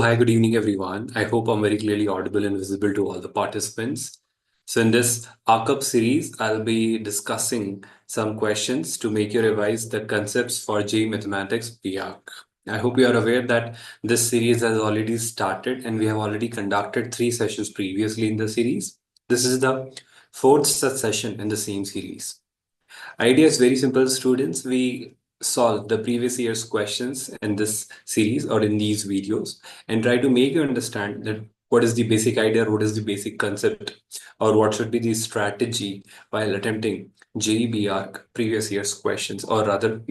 Hi, good evening, everyone. I hope I'm very clearly audible and visible to all the participants. So in this ARCHUP series, I'll be discussing some questions to make you revise the concepts for JEE Mathematics B.Arch. I hope you are aware that this series has already started and we have already conducted 3 sessions previously in the series. This is the 4th such session in the same series. Idea is very simple, students. We solve the previous year's questions in this series or in these videos and try to make you understand that what is the basic idea, what is the basic concept, or what should be the strategy while attempting JEE B.Arch previous year's questions, or rather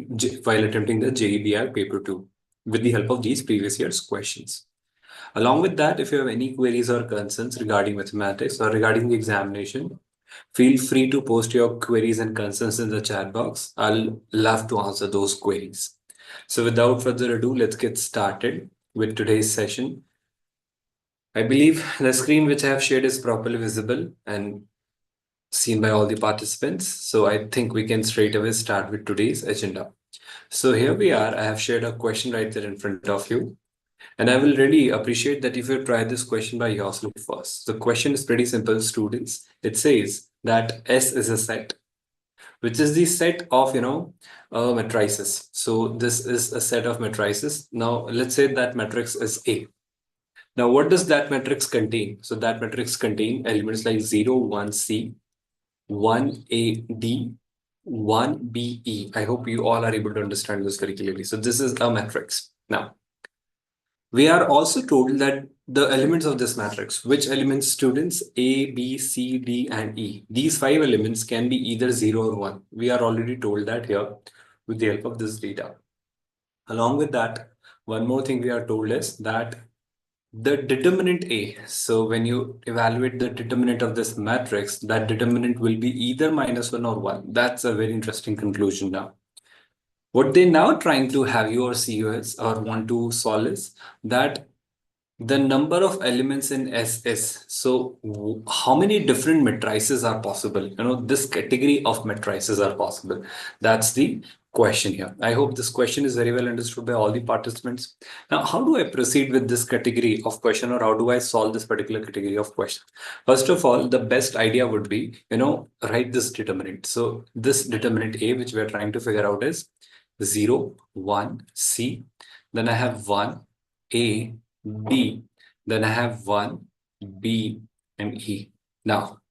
while attempting the JEE B.Arch paper 2 with the help of these previous year's questions. Along with that, if you have any queries or concerns regarding mathematics or regarding the examination, feel free to post your queries and concerns in the chat box. I'll love to answer those queries. So without further ado, let's get started with today's session. I believe the screen which I have shared is properly visible and seen by all the participants. So I think we can straight away start with today's agenda. So here we are. I have shared a question right there in front of you. And I will really appreciate that if you try this question by yourself first. The question is pretty simple, students. It says that S is a set, which is the set of, matrices. So this is a set of matrices. Now, let's say that matrix is A. Now, what does that matrix contain? So that matrix contain elements like 0, 1, C, 1, A, D, 1, B, E. I hope you all are able to understand this very clearly. So this is a matrix. Now, we are also told that the elements of this matrix, which elements, students? A, B, C, D, and E. These 5 elements can be either 0 or 1. We are already told that here with the help of this data. Along with that, one more thing we are told is that the determinant A. So when you evaluate the determinant of this matrix, that determinant will be either -1 or 1. That's a very interesting conclusion now. What they now trying to have you or see you is, or want to solve is that the number of elements in SS. So how many different matrices are possible? This category of matrices are possible. That's the question here. I hope this question is very well understood by all the participants. Now, how do I proceed with this category of question, or how do I solve this particular category of question? First of all, the best idea would be, write this determinant. So this determinant A, which we are trying to figure out, is 0, 1, C. Then I have 1, A, B, then I have 1, B, and E. Now,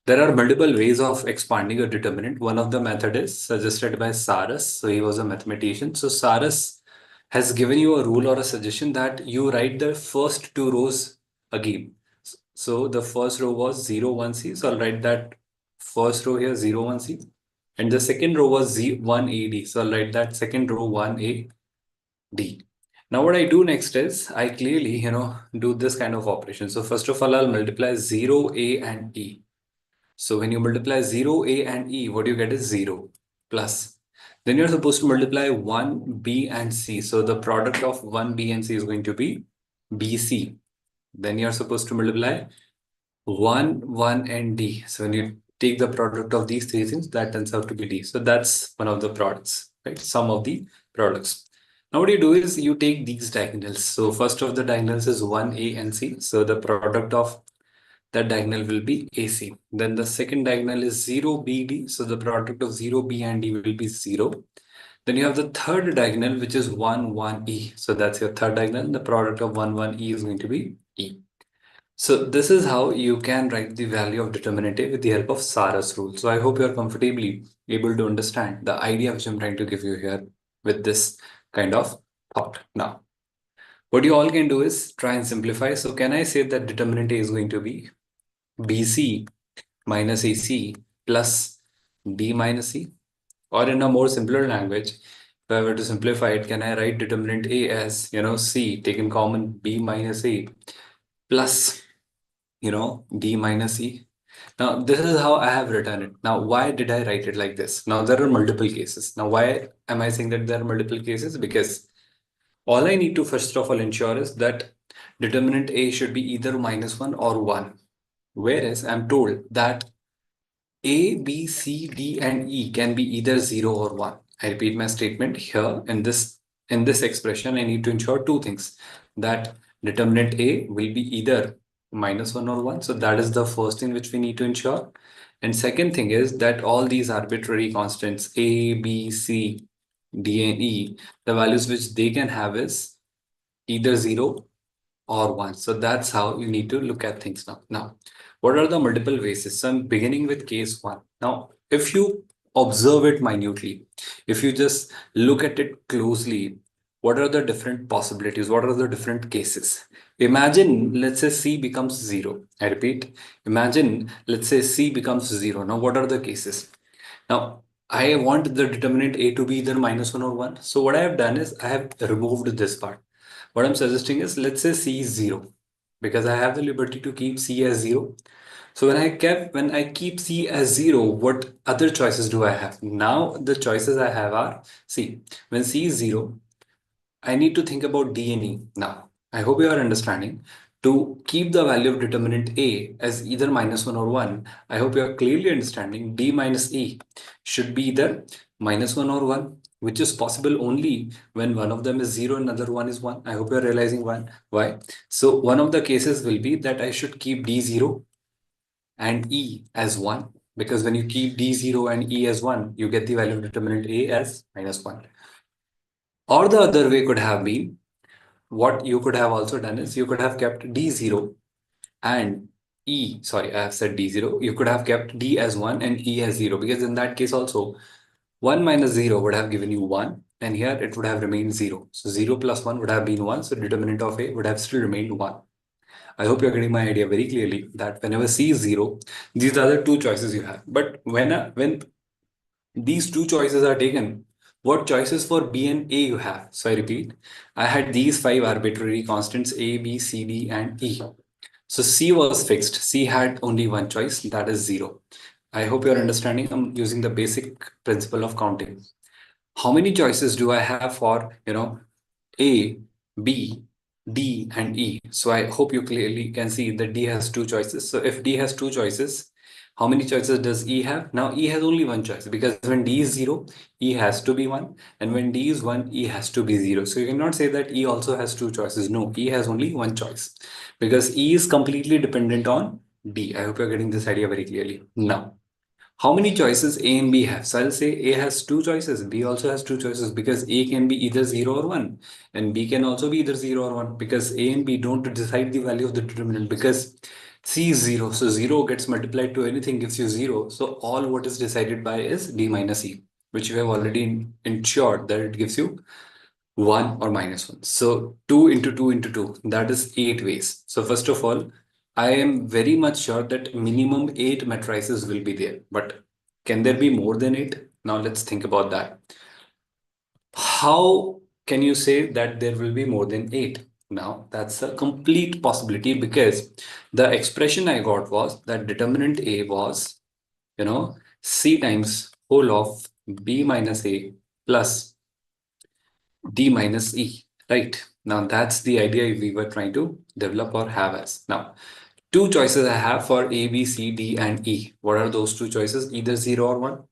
there are multiple ways of expanding a determinant. One of the method is suggested by Saras. So he was a mathematician. So Saras has given you a rule or a suggestion that you write the first 2 rows again. So the first row was 0, 1, C. So I'll write that first row here, 0, 1, C. And the second row was 1, A, D. So I'll write that second row, 1, A, D. Now what I do next is I clearly, do this kind of operation. So first of all, I'll multiply 0, A, and E. So when you multiply 0, A, and E, what you get is 0 plus. Then you're supposed to multiply 1, B, and C. So the product of 1, B, and C is going to be BC. Then you're supposed to multiply 1, 1, and D. So when you take the product of these 3 things, that turns out to be D. So that's one of the products, right? Some of the products. Now what you do is you take these diagonals. So first of the diagonals is 1A and C. So the product of that diagonal will be AC. Then the second diagonal is 0BD. So the product of 0B and D will be 0. Then you have the third diagonal, which is 1, 1E. So that's your third diagonal. The product of 1, 1E is going to be E. So this is how you can write the value of determinant A with the help of Saras rule. So I hope you are comfortably able to understand the idea which I'm trying to give you here with this kind of thought. Now, what you all can do is try and simplify. So can I say that determinant A is going to be BC minus AC plus D minus C? Or in a more simpler language, if I were to simplify it, can I write determinant A as, C taken common B minus A plus, D minus E? Now, this is how I have written it. Now, why did I write it like this? Now, there are multiple cases. Now, why am I saying that there are multiple cases? Because all I need to first of all ensure is that determinant A should be either -1 or 1. Whereas I'm told that A, B, C, D, and E can be either 0 or 1. I repeat my statement here in this expression. I need to ensure 2 things. That determinant A will be either -1 or 1. So that is the first thing which we need to ensure. And second thing is that all these arbitrary constants A, B, C, D, and E, the values which they can have is either 0 or 1. So that's how you need to look at things now. Now, what are the multiple cases? So I'm beginning with case 1. Now, if you observe it minutely, if you just look at it closely, what are the different possibilities? What are the different cases? Imagine, let's say C becomes 0. I repeat, imagine, let's say C becomes 0. Now, what are the cases? Now, I want the determinant A to be either -1 or 1. So what I have done is I have removed this part. What I'm suggesting is, let's say C is 0, because I have the liberty to keep C as 0. So when I keep C as 0, what other choices do I have? Now the choices I have are, see, when C is 0, I need to think about D and E. Now, I hope you are understanding. To keep the value of determinant A as either -1 or 1, I hope you are clearly understanding D minus E should be either -1 or 1, which is possible only when one of them is 0 and another one is 1. I hope you are realizing why. So one of the cases will be that I should keep D 0 and E as 1, because when you keep D 0 and E as 1, you get the value of determinant A as -1. Or the other way could have been, what you could have also done is you could have kept D0 and sorry, I have said D0. You could have kept D as 1 and E as 0, because in that case also 1 minus 0 would have given you 1, and here it would have remained 0. So 0 plus 1 would have been 1. So determinant of A would have still remained 1. I hope you're getting my idea very clearly that whenever C is 0, these are the two choices you have. But when these two choices are taken, what choices for B and A you have? So I repeat, I had these 5 arbitrary constants A, B, C, D, and E. So C was fixed. C had only one choice, that is 0. I hope you're understanding. I'm using the basic principle of counting. How many choices do I have for, A, B, D, and E? So I hope you clearly can see that D has two choices. So if D has two choices, how many choices does E have? Now E has only one choice, because when D is 0, E has to be 1. And when D is 1, E has to be 0. So you cannot say that E also has two choices. No, E has only one choice, because E is completely dependent on D. I hope you're getting this idea very clearly. Now, how many choices A and B have? So I'll say A has two choices, B also has two choices, because A can be either 0 or 1, and B can also be either 0 or 1, because A and B don't decide the value of the determinant, because C is 0. So 0 gets multiplied to anything gives you 0. So all what is decided by is D minus E, which you have already ensured that it gives you 1 or -1. So 2 into 2 into 2, that is 8 ways. So first of all, I am very much sure that minimum 8 matrices will be there. But can there be more than 8? Now let's think about that. How can you say that there will be more than 8? Now that's a complete possibility, because the expression I got was that determinant A was, C times whole of B minus A plus D minus E, right? Now that's the idea we were trying to develop or have as. Now, two choices I have for A, B, C, D, and E. What are those two choices? Either 0 or 1.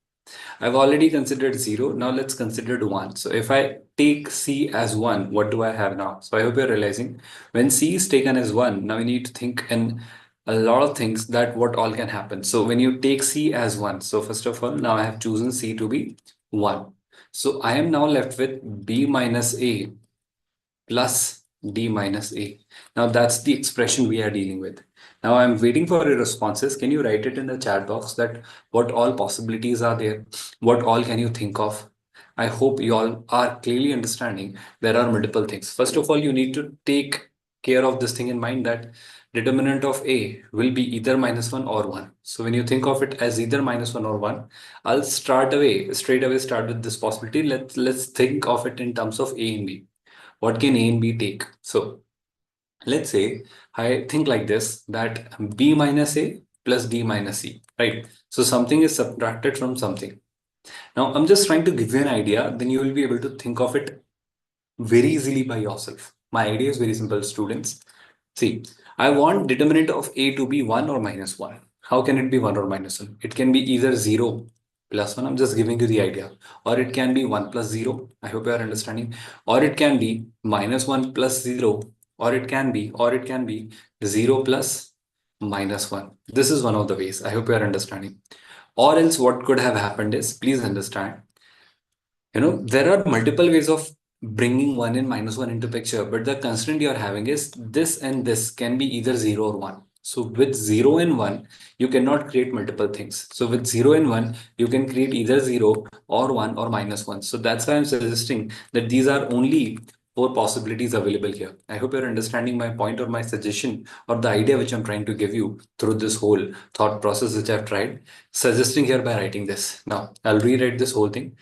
I've already considered 0. Now let's consider 1. So if I take C as 1, what do I have now? So I hope you're realizing when C is taken as 1, now you need to think in a lot of things that what all can happen. So when you take C as 1, so first of all, now I have chosen C to be 1. So I am now left with B minus A plus D minus A. Now that's the expression we are dealing with. Now I'm waiting for your responses. Can you write it in the chat box that what all possibilities are there? What all can you think of? I hope you all are clearly understanding there are multiple things. First of all, you need to take care of this thing in mind that determinant of A will be either -1 or 1. So when you think of it as either -1 or 1, I'll straight away start with this possibility. Let's think of it in terms of A and B. What can A and B take? So let's say I think like this, that B minus A plus D minus C, right? So something is subtracted from something. Now I'm just trying to give you an idea, then you will be able to think of it very easily by yourself. My idea is very simple, students. See, I want determinant of A to be 1 or -1. How can it be 1 or -1? It can be either 0 plus 1. I'm just giving you the idea. Or it can be 1 plus 0. I hope you are understanding. Or it can be -1 plus 0 or it can be 0 plus minus 1. This is one of the ways. I hope you are understanding. Or else what could have happened is, please understand, there are multiple ways of bringing 1 and minus 1 into picture, but the constraint you're having is this and this can be either 0 or 1. So with 0 and 1, you cannot create multiple things. So with 0 and 1, you can create either 0 or 1 or minus 1. So that's why I'm suggesting that these are only four possibilities available here. I hope you're understanding my point or my suggestion or the idea which I'm trying to give you through this whole thought process which I've tried suggesting here by writing this. Now, I'll rewrite this whole thing.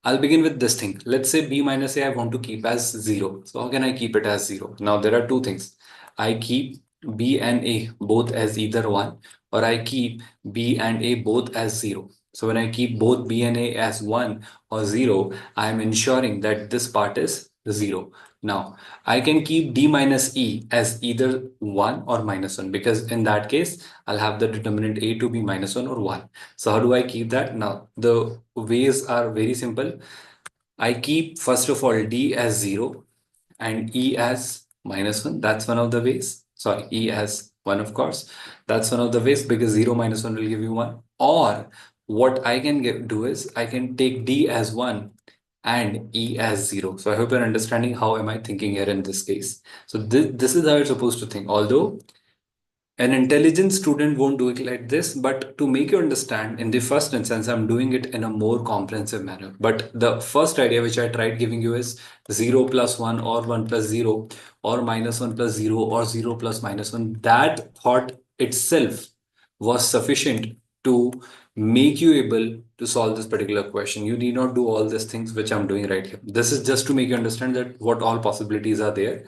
I'll begin with this thing. Let's say b minus a I want to keep as 0. So how can I keep it as 0? Now there are two things. I keep b and a both as either 1, or I keep b and a both as 0. So when I keep both b and a as 1 or 0, I am ensuring that this part is 0. Now I can keep d minus e as either 1 or minus 1, because in that case I'll have the determinant a to be minus 1 or 1. So how do I keep that? Now the ways are very simple. I keep first of all d as 0 and e as minus 1. That's one of the ways. Sorry, e as 1, of course. That's one of the ways, because 0 minus 1 will give you 1. Or what I can do is I can take d as 1 and e as 0. So I hope you're understanding how am I thinking here in this case. So this is how you're supposed to think. Although an intelligent student won't do it like this, but to make you understand, in the first instance, I'm doing it in a more comprehensive manner. But the first idea which I tried giving you is 0 plus 1 or 1 plus 0 or minus 1 plus 0 or 0 plus minus 1. That thought itself was sufficient to make you able to solve this particular question. You need not do all these things which I'm doing right here. This is just to make you understand that what all possibilities are there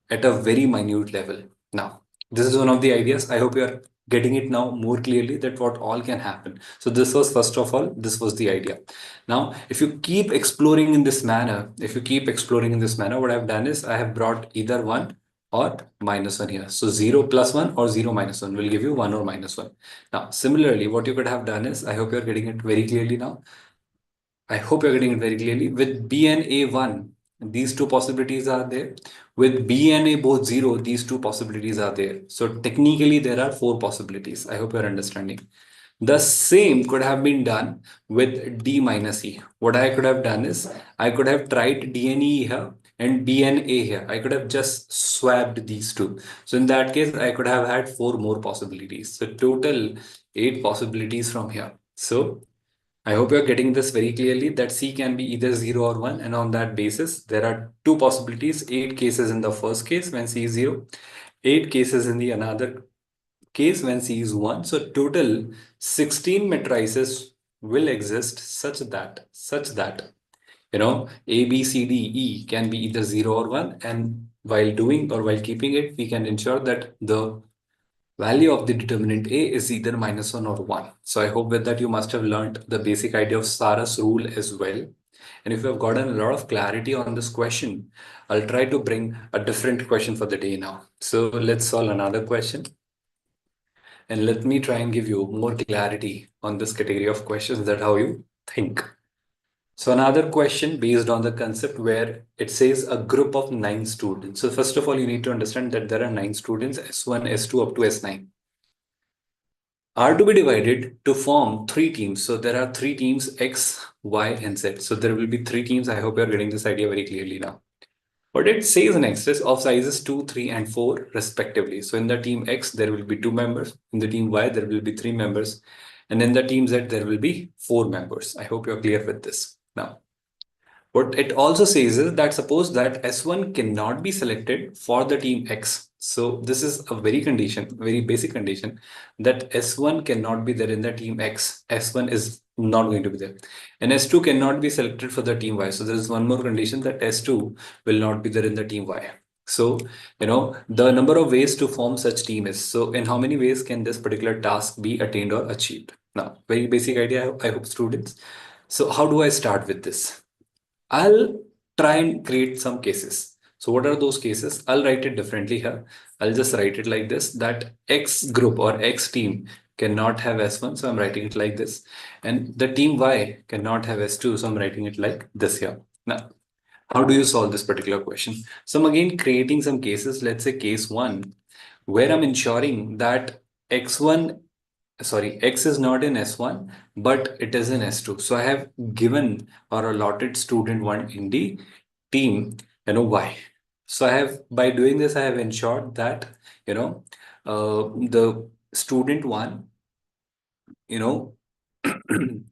at a very minute level. Now, this is one of the ideas. I hope you are getting it now more clearly that what all can happen. So this was, first of all, this was the idea. Now, if you keep exploring in this manner, what I've done is I have brought either 1 or minus 1 here. So 0 plus 1 or 0 minus 1 will give you 1 or minus 1. Now, similarly, what you could have done is, I hope you're getting it very clearly now. I hope you're getting it very clearly. With B and A1, these two possibilities are there. With B and A both 0, these two possibilities are there. So technically, there are four possibilities. I hope you're understanding. The same could have been done with D minus E. What I could have done is, I could have tried D and E here and B and A here. I could have just swapped these two. So in that case, I could have had four more possibilities. So total 8 possibilities from here. So I hope you're getting this very clearly that C can be either 0 or 1, and on that basis, there are two possibilities, 8 cases in the first case when C is 0, 8 cases in the another case when C is 1. So total 16 matrices will exist such that, A, B, C, D, E can be either 0 or 1, and while doing or while keeping it, we can ensure that the value of the determinant A is either minus 1 or 1. So I hope with that you must have learned the basic idea of Sarah's rule as well. And if you have gotten a lot of clarity on this question, I'll try to bring a different question for the day now. So let's solve another question. And let me try and give you more clarity on this category of questions, that how you think. So another question based on the concept where it says a group of 9 students. So first of all, you need to understand that there are 9 students, S1, S2 up to S9. Are to be divided to form 3 teams. So there are 3 teams, X, Y, and Z. So there will be 3 teams. I hope you're getting this idea very clearly now. What it says next is of sizes 2, 3, and 4 respectively. So in the team X, there will be 2 members. In the team Y, there will be 3 members. And in the team Z, there will be 4 members. I hope you're clear with this. Now, what it also says is that suppose that S1 cannot be selected for the team X. So this is a very basic condition, that S1 cannot be there in the team X. S1 is not going to be there. And S2 cannot be selected for the team Y. So there is one more condition, that S2 will not be there in the team Y. So, the number of ways to form such team is, so in how many ways can this particular task be attained or achieved? Now, very basic idea, I hope students. So how do I start with this? I'll try and create some cases. So what are those cases? I'll write it differently here. I'll just write it like this, that X group or X team cannot have S1. So I'm writing it like this. And the team Y cannot have S2. So I'm writing it like this here. Now, How do you solve this particular question? So I'm again creating some cases. Let's say case one, where I'm ensuring that x1, sorry, x is not in S1, but it is in S2. So I have given or allotted student one in the team, Y. So I have, by doing this, I have ensured that, the student one, you know,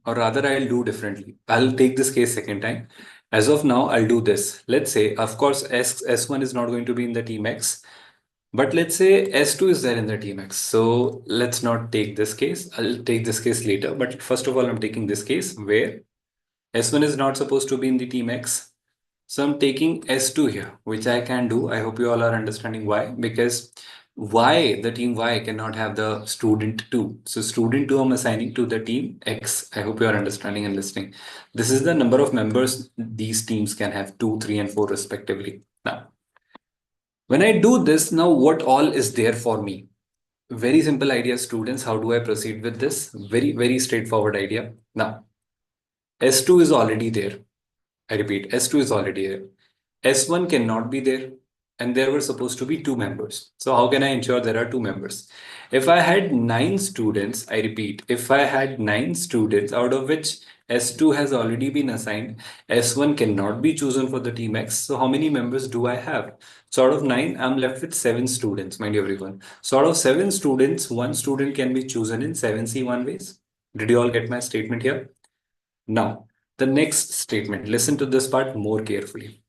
or rather I'll do differently. I'll take this case second time. As of now, I'll do this. Let's say, of course, S1 is not going to be in the team X, but let's say S2 is there in the team X. So let's not take this case. I'll take this case later. But first of all, I'm taking this case where S1 is not supposed to be in the team X. So I'm taking S2 here, which I can do. I hope you all are understanding why. Because why the team Y cannot have the student 2. So student 2 I'm assigning to the team X. I hope you are understanding and listening. This is the number of members these teams can have, 2, 3, and 4 respectively. Now, when I do this, now what all is there for me? Very simple idea, students. How do I proceed with this? Very, very straightforward idea. Now, S2 is already there. I repeat, S2 is already there. S1 cannot be there, and there were supposed to be 2 members. So how can I ensure there are 2 members? If I had 9 students, I repeat, if I had 9 students, out of which S2 has already been assigned, S1 cannot be chosen for the team X. So how many members do I have? So out of 9, I'm left with 7 students, mind you everyone. So out of 7 students, 1 student can be chosen in 7C1 ways. Did you all get my statement here? Now, the next statement, listen to this part more carefully.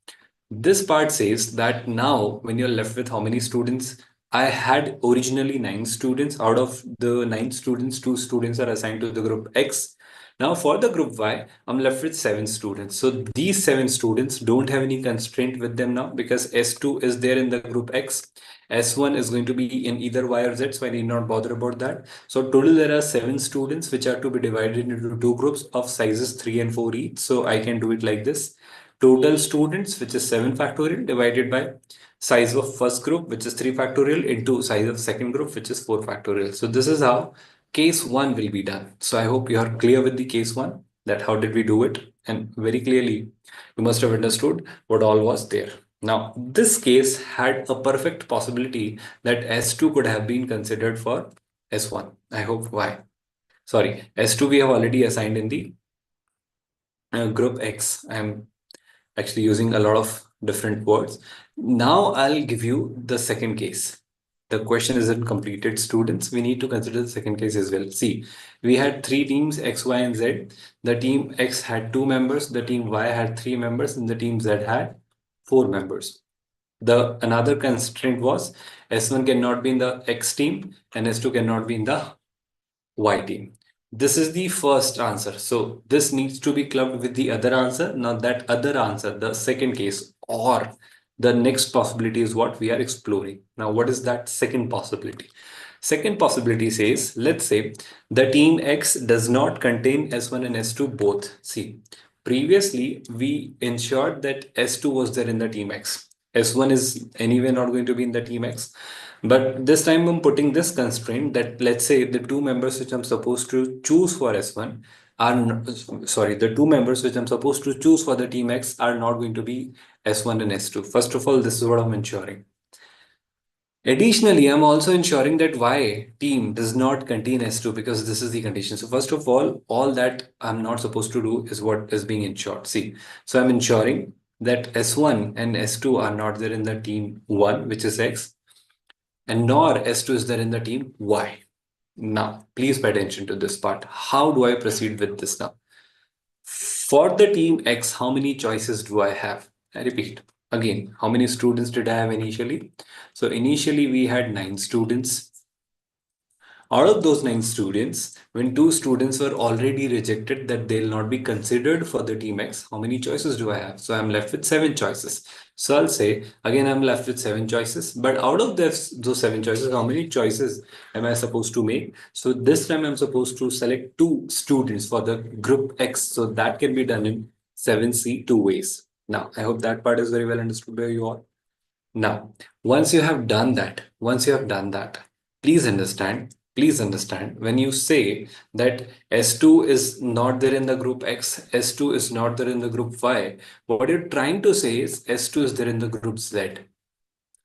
This part says that now when you're left with how many students? I had originally 9 students. Out of the 9 students, 2 students are assigned to the group X. Now for the group Y, I'm left with 7 students. So these 7 students don't have any constraint with them now because S2 is there in the group X. S1 is going to be in either Y or Z, so I need not bother about that. So total there are 7 students which are to be divided into 2 groups of sizes 3 and 4 each. So I can do it like this. Total students, which is 7 factorial, divided by size of first group, which is 3 factorial, into size of second group, which is 4 factorial. So this is how case 1 will be done. So I hope you are clear with the case 1, that how did we do it, and very clearly you must have understood what all was there. Now this case had a perfect possibility that S2 could have been considered for S1. I hope why. Sorry, S2 we have already assigned in the group X. I'm actually using a lot of different words. Now I'll give you the second case. The question isn't completed, students. We need to consider the second case as well. See, we had 3 teams, X, Y, and Z. The team X had 2 members, the team Y had 3 members, and the team Z had 4 members. The another constraint was S1 cannot be in the X team and S2 cannot be in the Y team. This is the first answer. So this needs to be clubbed with the other answer. Now that other answer, the second case or the next possibility is what we are exploring. Now, what is that second possibility? Second possibility says, let's say the team X does not contain S1 and S2 both. See, previously we ensured that S2 was there in the team X. S1 is anyway not going to be in the team X. But this time I'm putting this constraint that let's say the 2 members which I'm supposed to choose for S1 are, sorry, the 2 members which I'm supposed to choose for the team X are not going to be S1 and S2. First of all, this is what I'm ensuring. Additionally, I'm also ensuring that Y team does not contain S2 because this is the condition. So first of all that I'm not supposed to do is what is being ensured. See, so I'm ensuring that S1 and S2 are not there in the team 1, which is X, and nor S2 is there in the team Y. Now, please pay attention to this part. How do I proceed with this now? For the team X, how many choices do I have? I repeat again, how many students did I have initially? So initially we had 9 students. Out of those 9 students, when 2 students were already rejected that they'll not be considered for the team X, how many choices do I have? So I'm left with 7 choices. So I'll say, again, I'm left with 7 choices. But out of those 7 choices, how many choices am I supposed to make? So this time I'm supposed to select 2 students for the group X. So that can be done in 7C 2 ways. Now, I hope that part is very well understood by you all. Now, once you have done that, please understand please understand, when you say that S2 is not there in the group X, S2 is not there in the group Y, what you're trying to say is S2 is there in the group Z.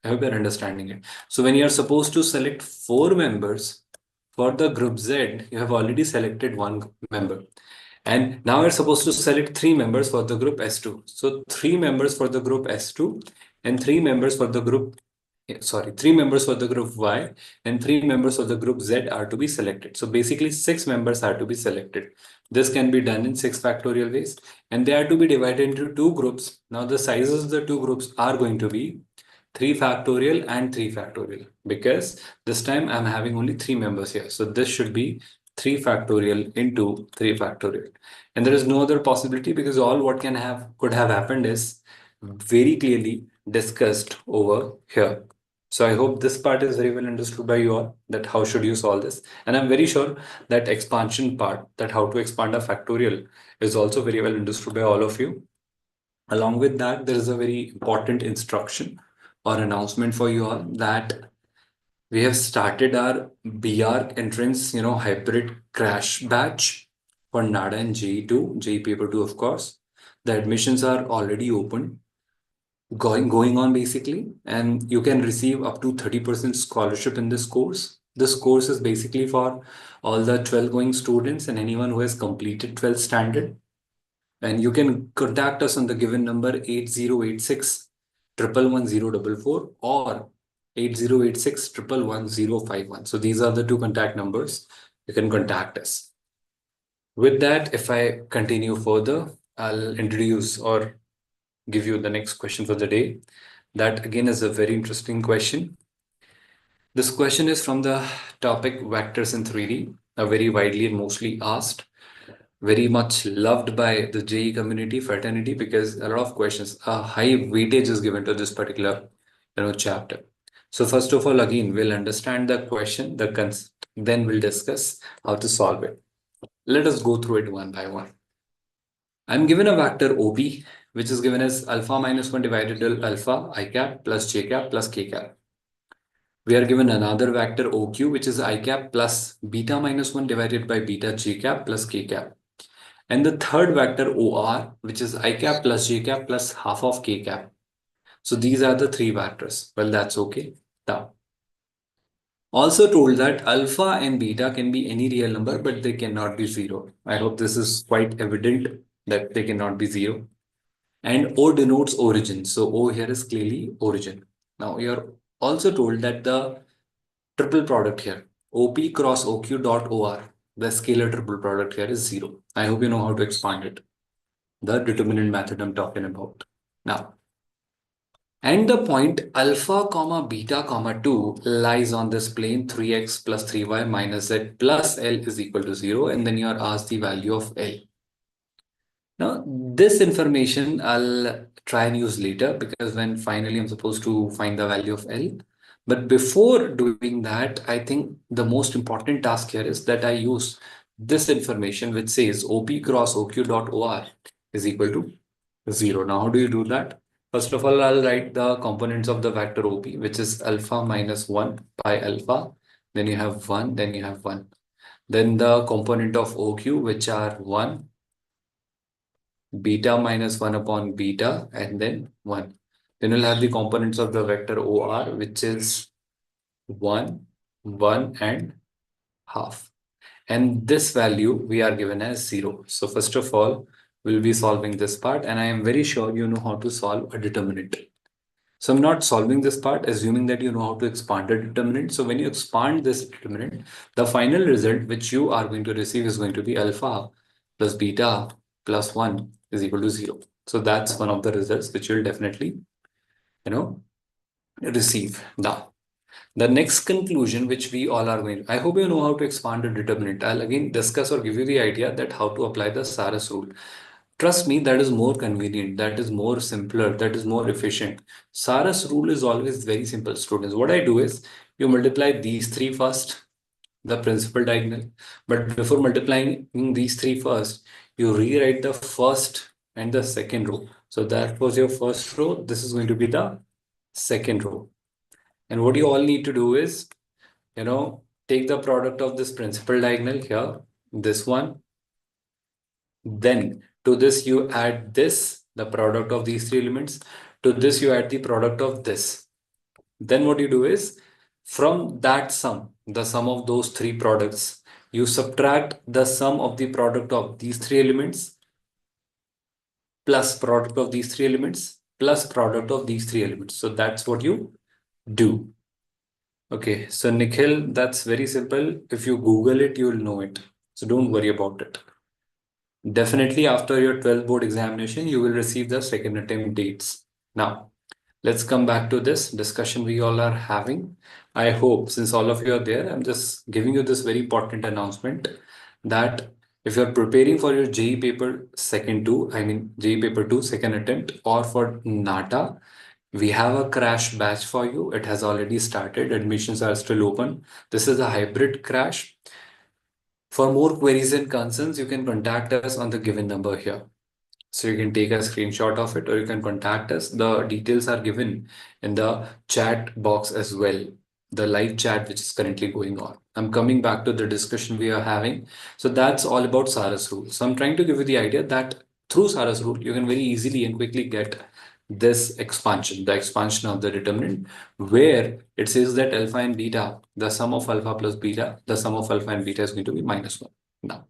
I hope you're understanding it. So when you're supposed to select 4 members for the group Z, you have already selected 1 member. And now we're supposed to select 3 members for the group S2. So 3 members for the group S2 and 3 members for the group, sorry, 3 members for the group Y and 3 members for the group Z are to be selected. So basically 6 members are to be selected. This can be done in 6 factorial ways, and they are to be divided into 2 groups. Now the sizes of the 2 groups are going to be 3 factorial and 3 factorial, because this time I'm having only 3 members here. So this should be 3 factorial into 3 factorial. And there is no other possibility, because all what could have happened is very clearly discussed over here. So I hope this part is very well understood by you all, that how should you solve this. And I'm very sure that expansion part, that how to expand a factorial, is also very well understood by all of you. Along with that, there is a very important instruction or announcement for you all, that we have started our B.Arch entrance, hybrid crash batch for NATA and JEE2, JEE Paper 2, of course. The admissions are already open, going on basically, and you can receive up to 30% scholarship in this course. This course is basically for all the 12 going students and anyone who has completed 12th standard. And you can contact us on the given number 8086 111 or 8086 111 So these are the 2 contact numbers. You can contact us. With that, if I continue further, I'll introduce or give you the next question for the day. That again is a very interesting question. This question is from the topic vectors in 3D, a very widely and mostly asked, very much loved by the JEE community fraternity, because a lot of questions, a high weightage is given to this particular chapter. So first of all, again, we'll understand the question, the concept, then we'll discuss how to solve it. Let us go through it one by one. I'm given a vector OP, which is given as alpha minus 1 divided by alpha I cap plus j cap plus k cap. We are given another vector OQ, which is I cap plus beta minus 1 divided by beta j cap plus k cap. And the third vector OR, which is I cap plus j cap plus half of k cap. So these are the 3 vectors. Well, that's okay. Now, also told that alpha and beta can be any real number, but they cannot be 0. I hope this is quite evident that they cannot be 0. And O denotes origin. So O here is clearly origin. Now you're also told that the triple product here, OP cross OQ dot OR, the scalar triple product here is 0. I hope you know how to expand it. The determinant method I'm talking about. Now, and the point alpha comma beta comma 2 lies on this plane 3x plus 3y minus z plus L is equal to 0. And then you are asked the value of L. Now, this information I'll try and use later, because when finally I'm supposed to find the value of L. But before doing that, I think the most important task here is that I use this information, which says OP cross OQ dot OR is equal to 0. Now, how do you do that? First of all, I'll write the components of the vector OP, which is alpha minus 1 by alpha. Then you have 1, then you have 1. Then the component of OQ, which are 1, beta minus 1 upon beta, and then 1. Then we'll have the components of the vector OR, which is 1, 1 and half. And this value we are given as 0. So first of all, we'll be solving this part, and I am very sure you know how to solve a determinant. So I'm not solving this part assuming that you know how to expand a determinant. So when you expand this determinant, the final result which you are going to receive is going to be alpha plus beta plus 1 is equal to 0. So that's one of the results which you'll definitely, receive. Now, the next conclusion which we all are going to, I hope you know how to expand a determinant. I'll again discuss or give you the idea that how to apply the Saras rule. Trust me, that is more convenient, that is more simpler, that is more efficient. Saras rule is always very simple, students. What I do is, you multiply these 3 first, the principal diagonal. But before multiplying these 3 first, you rewrite the first and the second row. So that was your first row. This is going to be the second row. And what you all need to do is, take take the product of this principal diagonal here, this one. Then to this you add this, the product of these three elements. To this you add the product of this. Then what you do is, from that sum, the sum of those three products, you subtract the sum of the product of these three elements plus product of these three elements plus product of these three elements. So that's what you do. Okay, so Nikhil, that's very simple. If you Google it, you'll know it. So don't worry about it. Definitely after your 12th board examination, you will receive the second attempt dates. Now, let's come back to this discussion we all are having. I hope since all of you are there, I'm just giving you this very important announcement that if you're preparing for your JEE paper JEE paper 2 second attempt, or for NATA, we have a crash batch for you. It has already started. Admissions are still open. This is a hybrid crash. For more queries and concerns, you can contact us on the given number here. So you can take a screenshot of it, or you can contact us. The details are given in the chat box as well, the live chat which is currently going on. I'm coming back to the discussion we are having. So that's all about Sarah's rule. So I'm trying to give you the idea that through Sarah's rule, you can very easily and quickly get this expansion, the expansion of the determinant, where it says that alpha and beta, the sum of alpha plus beta, the sum of alpha and beta is going to be -1. Now,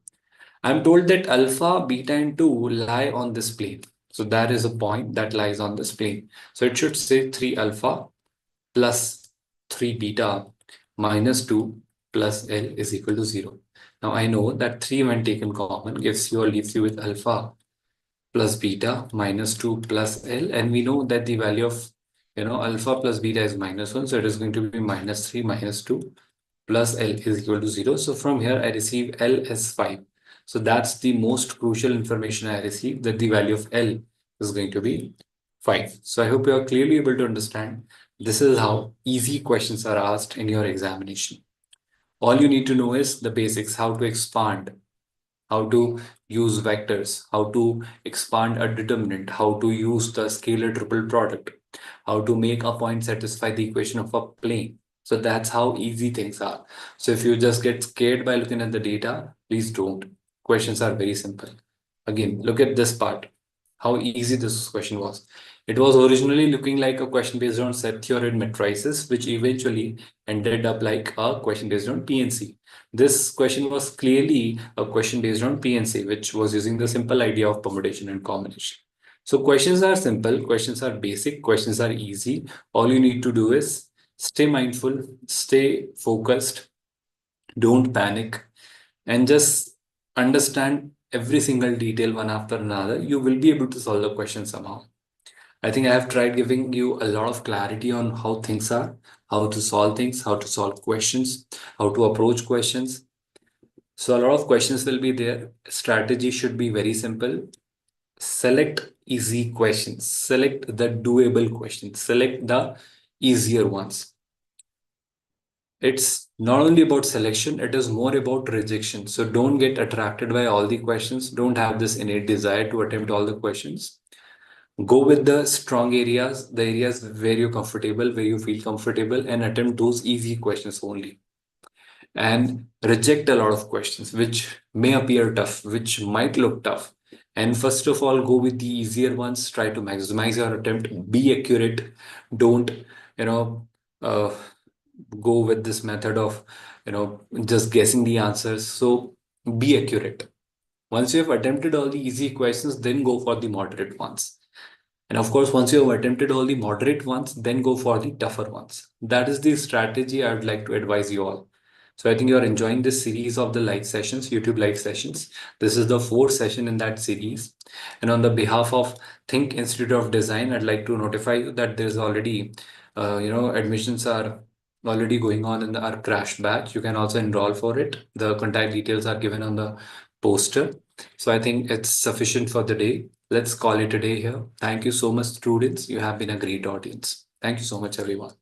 I'm told that alpha, beta, and 2 lie on this plane. So that is a point that lies on this plane. So it should say 3 alpha plus 3 beta minus 2 plus L is equal to 0. Now I know that 3 when taken common gives you or leaves you with alpha plus beta minus 2 plus L. And we know that the value of alpha plus beta is -1. So it is going to be -3 minus 2 plus L is equal to 0. So from here I receive L as 5. So that's the most crucial information I received, that the value of L is going to be 5. So I hope you are clearly able to understand. This is how easy questions are asked in your examination. All you need to know is the basics, how to expand, how to use vectors, how to expand a determinant, how to use the scalar triple product, how to make a point satisfy the equation of a plane. So that's how easy things are. So if you just get scared by looking at the data, please don't. Questions are very simple. Again, look at this part, how easy this question was. It was originally looking like a question based on set theory and matrices, which eventually ended up like a question based on PNC. This question was clearly a question based on PNC, which was using the simple idea of permutation and combination. So questions are simple, questions are basic, questions are easy. All you need to do is stay mindful, stay focused, don't panic, and just understand every single detail one after another. You will be able to solve the question somehow. I think I have tried giving you a lot of clarity on how things are, how to solve things, how to solve questions, how to approach questions. So a lot of questions will be there. Strategy should be very simple. Select easy questions, select the doable questions, select the easier ones. It's not only about selection, it is more about rejection. So don't get attracted by all the questions. Don't have this innate desire to attempt all the questions. Go with the strong areas, the areas where you're comfortable, where you feel comfortable, and attempt those easy questions only. And reject a lot of questions which may appear tough, which might look tough. And first of all, go with the easier ones. Try to maximize your attempt. Be accurate. Don't, go with this method of, just guessing the answers. So be accurate. Once you have attempted all the easy questions, then go for the moderate ones. And of course, once you have attempted all the moderate ones, then go for the tougher ones. That is the strategy I would like to advise you all. So I think you are enjoying this series of the live sessions, YouTube live sessions. This is the fourth session in that series. And on the behalf of THiNC Institute of Design, I'd like to notify you that there's already, admissions are already going on in our crash batch. You can also enroll for it. The contact details are given on the poster. So I think it's sufficient for the day. Let's call it a day here. Thank you so much, students. You have been a great audience. Thank you so much, everyone.